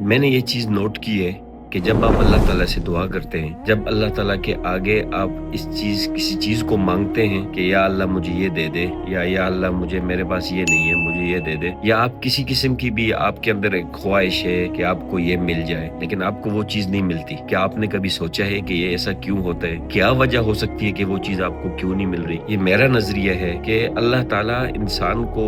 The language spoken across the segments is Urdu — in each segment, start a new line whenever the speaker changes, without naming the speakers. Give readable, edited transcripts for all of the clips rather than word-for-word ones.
میں نے یہ چیز نوٹ کی ہے کہ جب آپ اللہ تعالیٰ سے دعا کرتے ہیں، جب اللہ تعالیٰ کے آگے آپ کسی چیز کو مانگتے ہیں کہ یا اللہ مجھے یہ دے دے، یا اللہ مجھے میرے پاس یہ نہیں ہے مجھے یہ دے دے، یا آپ کسی قسم کی بھی آپ کے اندر ایک خواہش ہے کہ آپ کو یہ مل جائے لیکن آپ کو وہ چیز نہیں ملتی، کیا آپ نے کبھی سوچا ہے کہ یہ ایسا کیوں ہوتا ہے؟ کیا وجہ ہو سکتی ہے کہ وہ چیز آپ کو کیوں نہیں مل رہی؟ یہ میرا نظریہ ہے کہ اللہ تعالیٰ انسان کو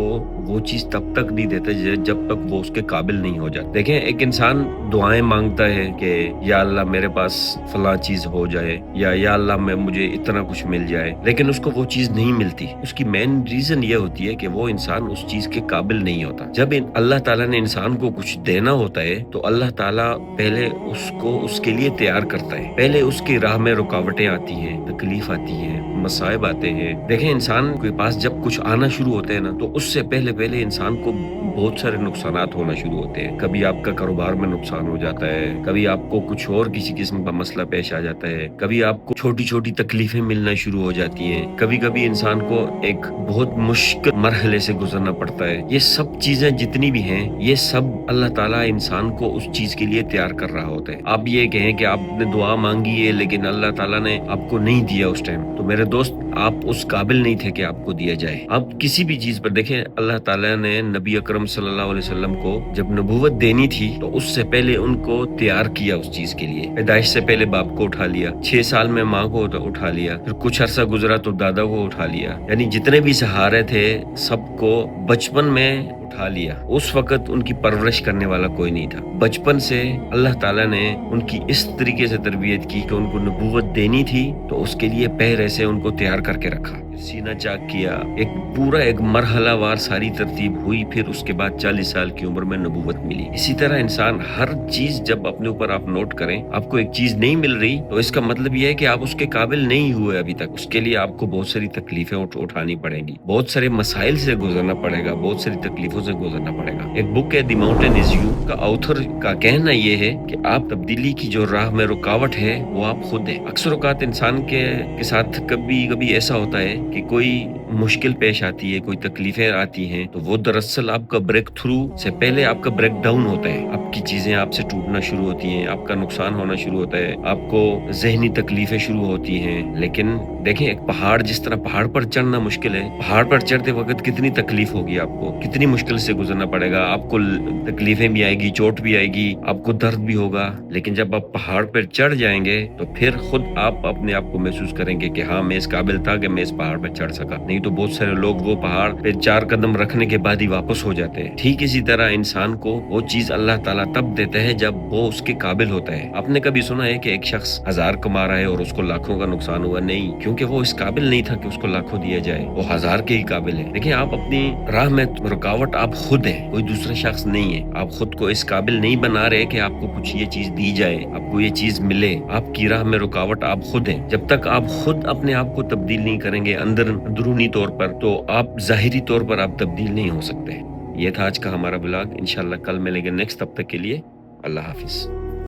وہ چیز تب تک نہیں دیتا جب تک وہ اس کے قابل نہیں ہو جاتا۔ دیکھیں، ایک انسان دعائیں مانگتا ہے کہ یا اللہ میرے پاس فلاں چیز ہو جائے، یا اللہ مجھے اتنا کچھ مل جائے، لیکن اس کو وہ چیز نہیں ملتی۔ اس کی مین ریزن یہ ہوتی ہے کہ وہ انسان اس چیز کے قابل نہیں ہوتا۔ جب اللہ تعالیٰ نے انسان کو کچھ دینا ہوتا ہے تو اللہ تعالیٰ پہلے اس کو اس کے لیے تیار کرتا ہے۔ پہلے اس کی راہ میں رکاوٹیں آتی ہیں، تکلیف آتی ہیں، مصائب آتے ہیں۔ دیکھیں، انسان کے پاس جب کچھ آنا شروع ہوتا ہے نا تو اس سے پہلے انسان کو بہت سارے نقصانات ہونا شروع ہوتے ہیں۔ کبھی آپ کا کاروبار میں نقصان ہو جاتا ہے، کبھی آپ کو کچھ اور کسی قسم کا مسئلہ پیش آ جاتا ہے، کبھی آپ کو چھوٹی چھوٹی تکلیفیں ملنا شروع ہو جاتی ہیں، کبھی انسان کو ایک بہت مشکل مرحلے سے گزرنا پڑتا ہے۔ یہ سب چیزیں جتنی بھی ہیں، یہ سب اللہ تعالیٰ انسان کو اس چیز کے لیے تیار کر رہا ہوتا ہے۔ آپ یہ کہیں کہ آپ نے دعا مانگی ہے لیکن اللہ تعالیٰ نے آپ کو نہیں دیا اس ٹائم، تو میرے دوست آپ اس قابل نہیں تھے کہ آپ کو دیا جائے۔ آپ کسی بھی چیز پر دیکھیں، اللہ تعالیٰ نے نبی اکرم صلی اللہ علیہ وسلم کو جب نبوت دینی تھی تو اس سے پہلے ان کو تیار کیا اس چیز کے لیے۔ پیدائش سے پہلے باپ کو اٹھا لیا، 6 سال میں ماں کو اٹھا لیا، پھر کچھ عرصہ گزرا تو دادا کو اٹھا لیا، یعنی جتنے بھی سہارے تھے سب کو بچپن میں اٹھا لیا۔ اس وقت ان کی پرورش کرنے والا کوئی نہیں تھا۔ بچپن سے اللہ تعالیٰ نے ان کی اس طریقے سے تربیت کی کہ ان کو نبوت دینی تھی تو اس کے لیے پہلے سے ان کو تیار کر کے رکھا، سینہ چاک کیا، ایک مرحلہ وار ساری ترتیب ہوئی، پھر اس کے بعد 40 سال کی عمر میں نبوت ملی۔ اسی طرح انسان ہر چیز جب اپنے اوپر آپ نوٹ کریں، آپ کو ایک چیز نہیں مل رہی تو اس کا مطلب یہ ہے کہ آپ اس کے قابل نہیں ہوئے ابھی تک۔ اس کے لیے آپ کو بہت ساری تکلیفیں اٹھانی پڑیں گی، بہت سارے مسائل سے گزرنا پڑے گا، بہت ساری تکلیفوں سے گزرنا پڑے گا۔ ایک بک ہے دی ماؤنٹین از یو کا آتھر کا کہنا یہ ہے کہ آپ تبدیلی کی جو راہ میں رکاوٹ ہے وہ آپ خود ہیں۔ اکثر اوقات انسان کے ساتھ کبھی ایسا ہوتا ہے کہ کوئی مشکل پیش آتی ہے، کوئی تکلیفیں آتی ہیں تو وہ دراصل آپ کا بریک تھرو سے پہلے آپ کا بریک ڈاؤن ہوتا ہے۔ آپ کی چیزیں آپ سے ٹوٹنا شروع ہوتی ہیں، آپ کا نقصان ہونا شروع ہوتا ہے، آپ کو ذہنی تکلیفیں شروع ہوتی ہیں۔ لیکن دیکھیں، ایک پہاڑ، جس طرح پہاڑ پر چڑھنا مشکل ہے، پہاڑ پر چڑھتے وقت کتنی تکلیف ہوگی، آپ کو کتنی مشکل سے گزرنا پڑے گا، آپ کو تکلیفیں بھی آئے گی، چوٹ بھی آئے گی، آپ کو درد بھی ہوگا، لیکن جب آپ پہاڑ پر چڑھ جائیں گے تو پھر خود آپ اپنے آپ کو محسوس کریں گے کہ ہاں میں اس قابل تھا کہ میں اس پہاڑ پر چڑھ سکا، نہیں تو بہت سارے لوگ وہ پہاڑ پہ 4 قدم رکھنے کے بعد ہی واپس ہو جاتے ہیں۔ ٹھیک اسی طرح انسان کو وہ چیز اللہ تعالیٰ تب دیتا ہے جب وہ اس کے قابل ہوتا ہے۔ آپ نے کبھی سنا ہے کہ ایک شخص 1000 کما رہا ہے اور اس کو لاکھوں کا نقصان ہوا؟ نہیں، کیونکہ وہ اس قابل نہیں تھا کہ اس کو لاکھوں دیا جائے، وہ 1000 کے ہی قابل ہے۔ دیکھیں، آپ اپنی راہ میں رکاوٹ آپ خود ہیں، کوئی دوسرا شخص نہیں ہے۔ آپ خود کو اس قابل نہیں بنا رہے کہ آپ کو کچھ یہ چیز دی جائے، آپ کو یہ چیز ملے۔ آپ کی راہ میں رکاوٹ آپ خود ہیں۔ جب تک آپ خود اپنے آپ کو تبدیل نہیں کریں گے اندرونی طور پر، تو آپ ظاہری طور پر آپ تبدیل نہیں ہو سکتے۔ یہ تھا آج کا ہمارا بلاگ، انشاءاللہ کل ملیں گے نیکسٹ۔ تب تک کے لیے اللہ حافظ۔